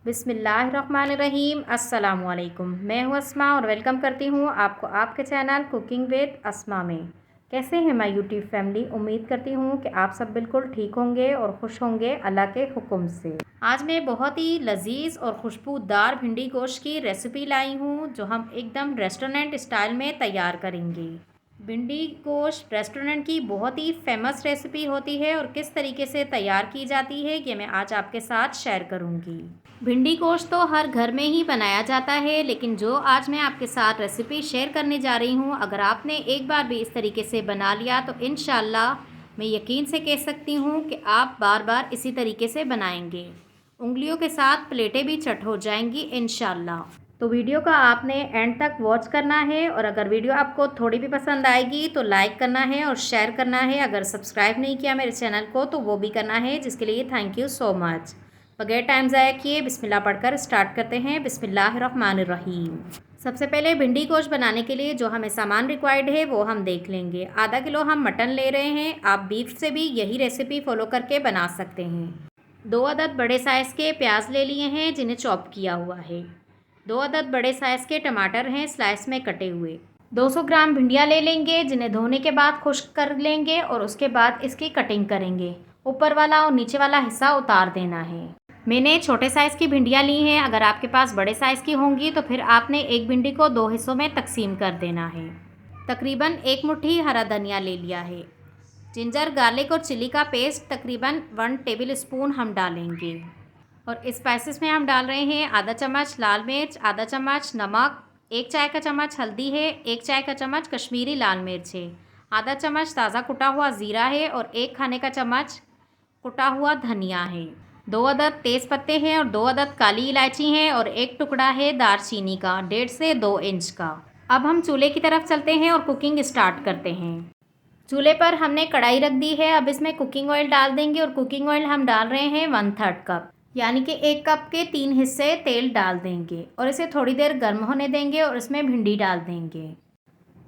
बिस्मिल्लाहिर्रहमानिर्रहीम। अस्सलामुअलैकुम। मैं हूँ अस्मा और वेलकम करती हूँ आपको आपके चैनल कुकिंग विद अस्मा में। कैसे हैं माय यूट्यूब फैमिली? उम्मीद करती हूँ कि आप सब बिल्कुल ठीक होंगे और खुश होंगे अल्लाह के हुक्म से। आज मैं बहुत ही लजीज और खुशबूदार भिंडी गोश्त की रेसिपी लाई हूँ जो हम एकदम रेस्टोरेंट स्टाइल में तैयार करेंगे। भिंडी गोश्त रेस्टोरेंट की बहुत ही फेमस रेसिपी होती है और किस तरीके से तैयार की जाती है ये मैं आज आपके साथ शेयर करूँगी। भिंडी गोश्त तो हर घर में ही बनाया जाता है, लेकिन जो आज मैं आपके साथ रेसिपी शेयर करने जा रही हूँ, अगर आपने एक बार भी इस तरीके से बना लिया तो इंशाल्लाह मैं यकीन से कह सकती हूँ कि आप बार बार इसी तरीके से बनाएंगे। उंगलियों के साथ प्लेटें भी चट हो जाएंगी इंशाल्लाह। तो वीडियो का आपने एंड तक वॉच करना है और अगर वीडियो आपको थोड़ी भी पसंद आएगी तो लाइक करना है और शेयर करना है। अगर सब्सक्राइब नहीं किया मेरे चैनल को तो वो भी करना है, जिसके लिए थैंक यू सो मच। बगैर टाइम ज़ाया किए बिस्मिल्लाह पढ़कर स्टार्ट करते हैं। बिस्मिल्लाहिर्रहमानिर्रहीम। सबसे पहले भिंडी गोश्त बनाने के लिए जो हमें सामान रिक्वायर्ड है वो हम देख लेंगे। आधा किलो हम मटन ले रहे हैं। आप बीफ से भी यही रेसिपी फॉलो करके बना सकते हैं। 2 अदद बड़े साइज़ के प्याज ले लिए हैं जिन्हें चॉप किया हुआ है। 2 अदद बड़े साइज़ के टमाटर हैं स्लाइस में कटे हुए। 200 ग्राम भिंडियाँ ले लेंगे जिन्हें धोने के बाद खुश्क कर लेंगे और उसके बाद इसकी कटिंग करेंगे। ऊपर वाला और नीचे वाला हिस्सा उतार देना है। मैंने छोटे साइज़ की भिंडियाँ ली हैं। अगर आपके पास बड़े साइज़ की होंगी तो फिर आपने एक भिंडी को 2 हिस्सों में तकसीम कर देना है। तकरीबन 1 मुट्ठी हरा धनिया ले लिया है। जिंजर गार्लिक और चिली का पेस्ट तकरीबन 1 टेबल स्पून हम डालेंगे। और स्पाइसेस में हम डाल रहे हैं आधा चम्मच लाल मिर्च, आधा चम्मच नमक, 1 चाय का चम्मच हल्दी है, 1 चाय का चम्मच कश्मीरी लाल मिर्च है, आधा चम्मच ताज़ा कुटा हुआ ज़ीरा है और 1 खाने का चम्मच कुटा हुआ धनिया है। 2 अदद तेज़ पत्ते हैं और 2 अदद काली इलायची हैं और 1 टुकड़ा है दालचीनी का 1.5 से 2 इंच का। अब हम चूल्हे की तरफ चलते हैं और कुकिंग स्टार्ट करते हैं। चूल्हे पर हमने कढ़ाई रख दी है। अब इसमें कुकिंग ऑयल डाल देंगे और कुकिंग ऑयल हम डाल रहे हैं 1/3 कप, यानी कि 1 कप के 3 हिस्से तेल डाल देंगे और इसे थोड़ी देर गर्म होने देंगे और इसमें भिंडी डाल देंगे।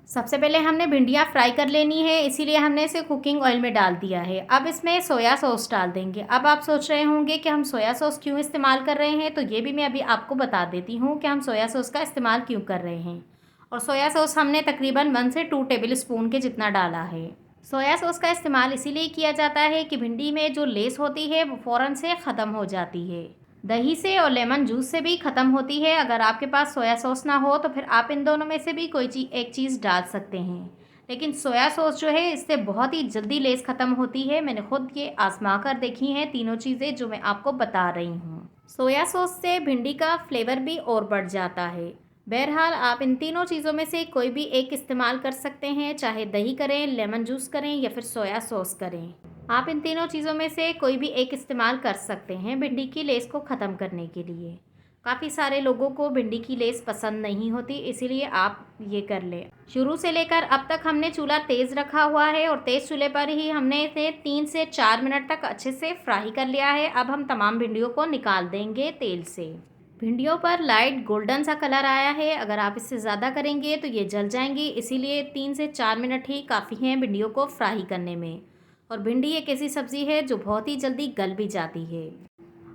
सबसे पहले हमने भिंडियाँ फ्राई कर लेनी है, इसीलिए हमने इसे कुकिंग ऑयल में डाल दिया है। अब इसमें सोया सॉस डाल देंगे। अब आप सोच रहे होंगे कि हम सोया सॉस क्यों इस्तेमाल कर रहे हैं, तो ये भी मैं अभी आपको बता देती हूँ कि हम सोया सॉस का इस्तेमाल क्यों कर रहे हैं। और सोया सॉस हमने तकरीबन 1 से 2 टेबल स्पून के जितना डाला है। सोया सॉस का इस्तेमाल इसीलिए किया जाता है कि भिंडी में जो लेस होती है वो फ़ौरन से ख़त्म हो जाती है। दही से और लेमन जूस से भी ख़त्म होती है। अगर आपके पास सोया सॉस ना हो तो फिर आप इन दोनों में से भी कोई एक चीज़ डाल सकते हैं, लेकिन सोया सॉस जो है इससे बहुत ही जल्दी लेस ख़त्म होती है। मैंने खुद ये आजमा कर देखी हैं तीनों चीज़ें जो मैं आपको बता रही हूँ। सोया सॉस से भिंडी का फ्लेवर भी और बढ़ जाता है। बहरहाल आप इन तीनों चीज़ों में से कोई भी एक इस्तेमाल कर सकते हैं, चाहे दही करें, लेमन जूस करें या फिर सोया सॉस करें। आप इन तीनों चीज़ों में से कोई भी एक इस्तेमाल कर सकते हैं भिंडी की लेस को ख़त्म करने के लिए। काफ़ी सारे लोगों को भिंडी की लेस पसंद नहीं होती, इसीलिए आप ये कर लें। शुरू से लेकर अब तक हमने चूल्हा तेज़ रखा हुआ है और तेज़ चूल्हे पर ही हमने इसे 3 से 4 मिनट तक अच्छे से फ्राई कर लिया है। अब हम तमाम भिंडियों को निकाल देंगे तेल से। भिंडियों पर लाइट गोल्डन सा कलर आया है। अगर आप इससे ज़्यादा करेंगे तो ये जल जाएंगी, इसीलिए 3 से 4 मिनट ही काफ़ी हैं भिंडियों को फ्राई करने में। और भिंडी एक ऐसी सब्ज़ी है जो बहुत ही जल्दी गल भी जाती है।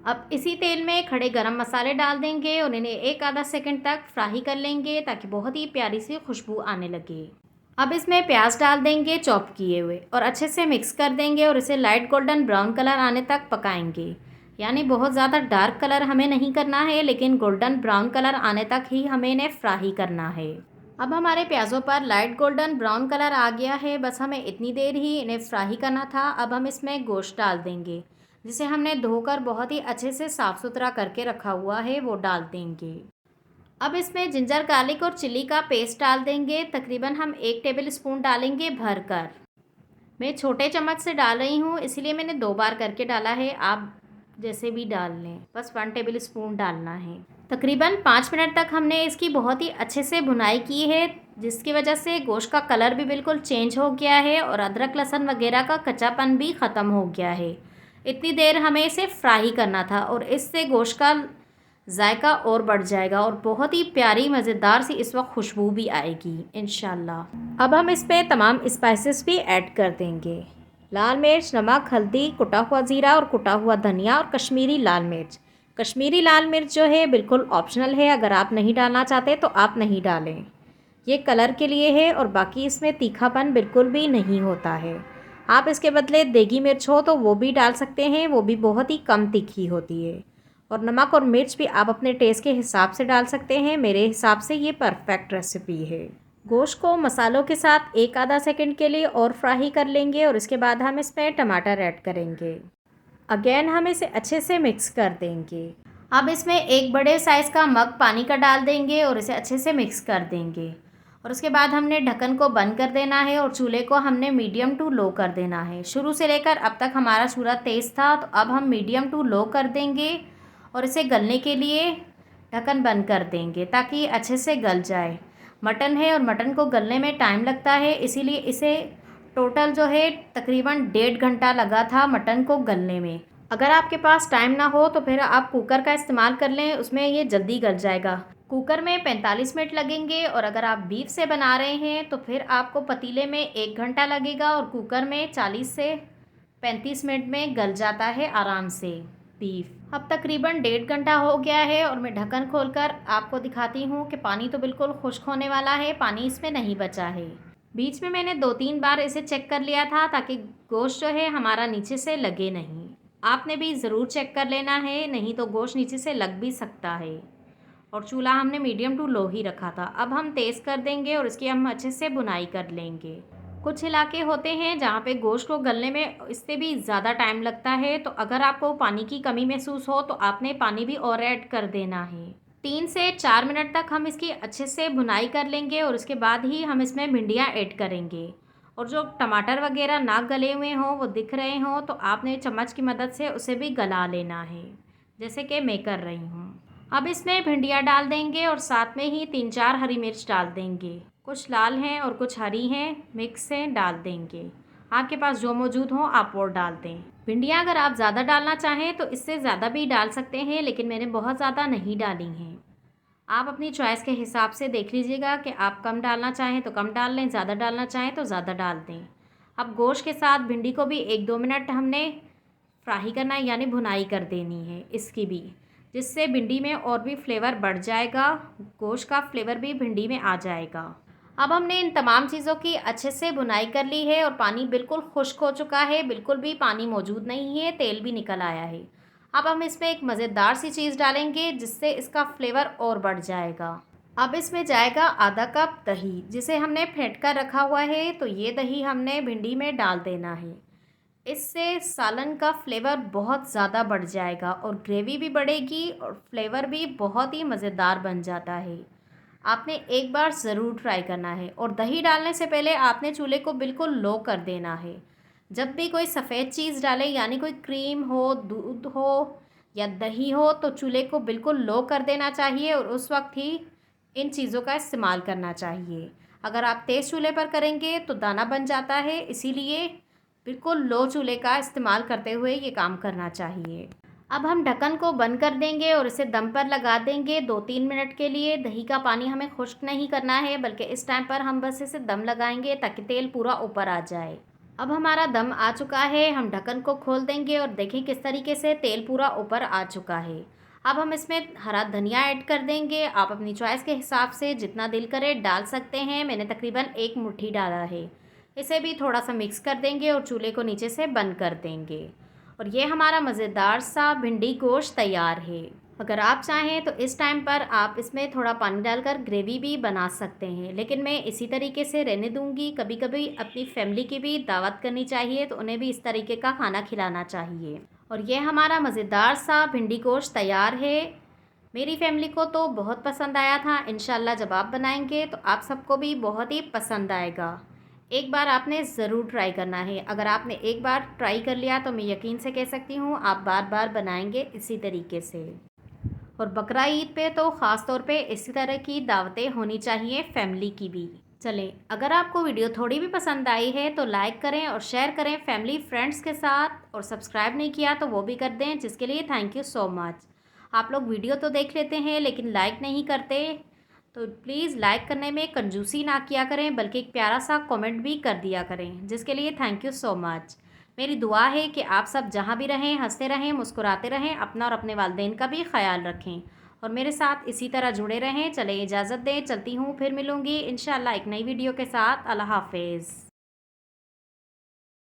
अब इसी तेल में खड़े गरम मसाले डाल देंगे और इन्हें 1 आधा सेकंड तक फ्राई कर लेंगे ताकि बहुत ही प्यारी सी खुशबू आने लगे। अब इसमें प्याज डाल देंगे चॉप किए हुए और अच्छे से मिक्स कर देंगे और इसे लाइट गोल्डन ब्राउन कलर आने तक पकाएंगे। यानी बहुत ज़्यादा डार्क कलर हमें नहीं करना है, लेकिन गोल्डन ब्राउन कलर आने तक ही हमें इन्हें फ्राई करना है। अब हमारे प्याज़ों पर लाइट गोल्डन ब्राउन कलर आ गया है, बस हमें इतनी देर ही इन्हें फ्राई करना था। अब हम इसमें गोश्त डाल देंगे जिसे हमने धोकर बहुत ही अच्छे से साफ़ सुथरा करके रखा हुआ है, वो डाल देंगे। अब इसमें जिंजर गार्लिक और चिली का पेस्ट डाल देंगे। तकरीबन हम 1 टेबल स्पून डालेंगे भरकर। मैं छोटे चम्मच से डाल रही हूँ, इसीलिए मैंने 2 बार करके डाला है। आप जैसे भी डाल लें, बस 1 टेबल स्पून डालना है। तकरीबन 5 मिनट तक हमने इसकी बहुत ही अच्छे से भुनाई की है, जिसकी वजह से गोश्त का कलर भी बिल्कुल चेंज हो गया है और अदरक लहसुन वगैरह का कच्चापन भी ख़त्म हो गया है। इतनी देर हमें इसे फ्राई करना था और इससे गोश्त का जायका और बढ़ जाएगा और बहुत ही प्यारी मज़ेदार सी इस वक्त खुशबू भी आएगी इंशाल्लाह। अब हम इस पर तमाम स्पाइसेस भी ऐड कर देंगे। लाल मिर्च, नमक, हल्दी, कुटा हुआ ज़ीरा और कुटा हुआ धनिया और कश्मीरी लाल मिर्च। कश्मीरी लाल मिर्च जो है बिल्कुल ऑप्शनल है, अगर आप नहीं डालना चाहते तो आप नहीं डालें। ये कलर के लिए है और बाकी इसमें तीखापन बिल्कुल भी नहीं होता है। आप इसके बदले देगी मिर्च हो तो वो भी डाल सकते हैं, वो भी बहुत ही कम तीखी होती है। और नमक और मिर्च भी आप अपने टेस्ट के हिसाब से डाल सकते हैं। मेरे हिसाब से ये परफेक्ट रेसिपी है। गोश्त को मसालों के साथ एक आधा सेकंड के लिए और फ्राई कर लेंगे और इसके बाद हम इसमें टमाटर ऐड करेंगे। अगेन हम इसे अच्छे से मिक्स कर देंगे। अब इसमें एक बड़े साइज़ का मग पानी का डाल देंगे और इसे अच्छे से मिक्स कर देंगे। और उसके बाद हमने ढक्कन को बंद कर देना है और चूल्हे को हमने मीडियम टू लो कर देना है। शुरू से लेकर अब तक हमारा चूल्हा तेज़ था, तो अब हम मीडियम टू लो कर देंगे और इसे गलने के लिए ढक्कन बंद कर देंगे ताकि अच्छे से गल जाए। मटन है और मटन को गलने में टाइम लगता है, इसीलिए इसे टोटल जो है तकरीबन 1.5 घंटा लगा था मटन को गलने में। अगर आपके पास टाइम ना हो तो फिर आप कुकर का इस्तेमाल कर लें, उसमें ये जल्दी गल जाएगा। कुकर में 45 मिनट लगेंगे और अगर आप बीफ से बना रहे हैं तो फिर आपको पतीले में 1 घंटा लगेगा और कुकर में 40 से 35 मिनट में गल जाता है आराम से बीफ। अब तकरीबन 1.5 घंटा हो गया है और मैं ढक्कन खोलकर आपको दिखाती हूँ कि पानी तो बिल्कुल खुश्क होने वाला है, पानी इसमें नहीं बचा है। बीच में मैंने 2-3 बार इसे चेक कर लिया था ताकि गोश्त जो है हमारा नीचे से लगे नहीं। आपने भी ज़रूर चेक कर लेना है, नहीं तो गोश्त नीचे से लग भी सकता है। और चूल्हा हमने मीडियम टू लो ही रखा था। अब हम तेज़ कर देंगे और इसकी हम अच्छे से बुनाई कर लेंगे। कुछ इलाके होते हैं जहाँ पे गोश्त को गलने में इससे भी ज़्यादा टाइम लगता है, तो अगर आपको पानी की कमी महसूस हो तो आपने पानी भी और ऐड कर देना है। 3 से 4 मिनट तक हम इसकी अच्छे से बुनाई कर लेंगे और उसके बाद ही हम इसमें भिंडियाँ ऐड करेंगे। और जो टमाटर वगैरह ना गले हुए हों, वो दिख रहे हों, तो आपने चम्मच की मदद से उसे भी गला लेना है, जैसे कि मैं कर रही हूँ। अब इसमें भिंडियाँ डाल देंगे और साथ में ही 3-4 हरी मिर्च डाल देंगे। कुछ लाल हैं और कुछ हरी हैं, मिक्स हैं, डाल देंगे। आपके पास जो मौजूद हो आप वो डाल दें। भिंडियाँ अगर आप ज़्यादा डालना चाहें तो इससे ज़्यादा भी डाल सकते हैं, लेकिन मैंने बहुत ज़्यादा नहीं डाली हैं। आप अपनी चॉइस के हिसाब से देख लीजिएगा कि आप कम डालना चाहें तो कम डाल लें, ज़्यादा डालना चाहें तो ज़्यादा डाल दें। अब गोश्त के साथ भिंडी को भी 1-2 मिनट हमने फ्राई करना है, यानी भुनाई कर देनी है इसकी भी, जिससे भिंडी में और भी फ्लेवर बढ़ जाएगा, गोश्त का फ्लेवर भी भिंडी में आ जाएगा। अब हमने इन तमाम चीज़ों की अच्छे से भुनाई कर ली है और पानी बिल्कुल खुश्क हो चुका है, बिल्कुल भी पानी मौजूद नहीं है, तेल भी निकल आया है। अब हम इसमें एक मज़ेदार सी चीज़ डालेंगे जिससे इसका फ्लेवर और बढ़ जाएगा। अब इसमें जाएगा आधा कप दही, जिसे हमने फेंट कर रखा हुआ है, तो ये दही हमने भिंडी में डाल देना है। इससे सालन का फ्लेवर बहुत ज़्यादा बढ़ जाएगा और ग्रेवी भी बढ़ेगी और फ्लेवर भी बहुत ही मज़ेदार बन जाता है। आपने एक बार ज़रूर ट्राई करना है। और दही डालने से पहले आपने चूल्हे को बिल्कुल लो कर देना है। जब भी कोई सफ़ेद चीज़ डालें, यानी कोई क्रीम हो, दूध हो या दही हो, तो चूल्हे को बिल्कुल लो कर देना चाहिए और उस वक्त ही इन चीज़ों का इस्तेमाल करना चाहिए। अगर आप तेज़ चूल्हे पर करेंगे तो दाना बन जाता है, इसीलिए बिल्कुल लो चूल्हे का इस्तेमाल करते हुए ये काम करना चाहिए। अब हम ढक्कन को बंद कर देंगे और इसे दम पर लगा देंगे 2-3 मिनट के लिए। दही का पानी हमें खुश्क नहीं करना है, बल्कि इस टाइम पर हम बस इसे दम लगाएंगे ताकि तेल पूरा ऊपर आ जाए। अब हमारा दम आ चुका है, हम ढक्कन को खोल देंगे और देखें किस तरीके से तेल पूरा ऊपर आ चुका है। अब हम इसमें हरा धनिया ऐड कर देंगे। आप अपनी चॉइस के हिसाब से जितना दिल करे डाल सकते हैं, मैंने तकरीबन 1 मुट्ठी डाला है। इसे भी थोड़ा सा मिक्स कर देंगे और चूल्हे को नीचे से बंद कर देंगे और ये हमारा मज़ेदार सा भिंडी गोश्त तैयार है। अगर आप चाहें तो इस टाइम पर आप इसमें थोड़ा पानी डालकर ग्रेवी भी बना सकते हैं, लेकिन मैं इसी तरीके से रहने दूंगी। कभी कभी अपनी फैमिली की भी दावत करनी चाहिए, तो उन्हें भी इस तरीके का खाना खिलाना चाहिए। और ये हमारा मज़ेदार सा भिंडी गोश्त तैयार है। मेरी फैमिली को तो बहुत पसंद आया था। इंशाल्लाह जब आप बनाएंगे तो आप सबको भी बहुत ही पसंद आएगा। एक बार आपने ज़रूर ट्राई करना है। अगर आपने एक बार ट्राई कर लिया तो मैं यकीन से कह सकती हूँ आप बार बार बनाएंगे इसी तरीके से। और बकरा ईद पे तो ख़ास तौर पे इसी तरह की दावतें होनी चाहिए फैमिली की भी। चलें, अगर आपको वीडियो थोड़ी भी पसंद आई है तो लाइक करें और शेयर करें फैमिली फ्रेंड्स के साथ, और सब्सक्राइब नहीं किया तो वो भी कर दें, जिसके लिए थैंक यू सो मच। आप लोग वीडियो तो देख लेते हैं लेकिन लाइक नहीं करते, तो प्लीज़ लाइक करने में कंजूसी ना किया करें, बल्कि एक प्यारा सा कमेंट भी कर दिया करें, जिसके लिए थैंक यू सो मच। मेरी दुआ है कि आप सब जहाँ भी रहें हंसते रहें, मुस्कुराते रहें, अपना और अपने वालिदैन का भी ख्याल रखें और मेरे साथ इसी तरह जुड़े रहें। चलें इजाज़त दें, चलती हूँ, फिर मिलूँगी इंशाअल्लाह एक नई वीडियो के साथ। अल्लाह हाफ़िज़।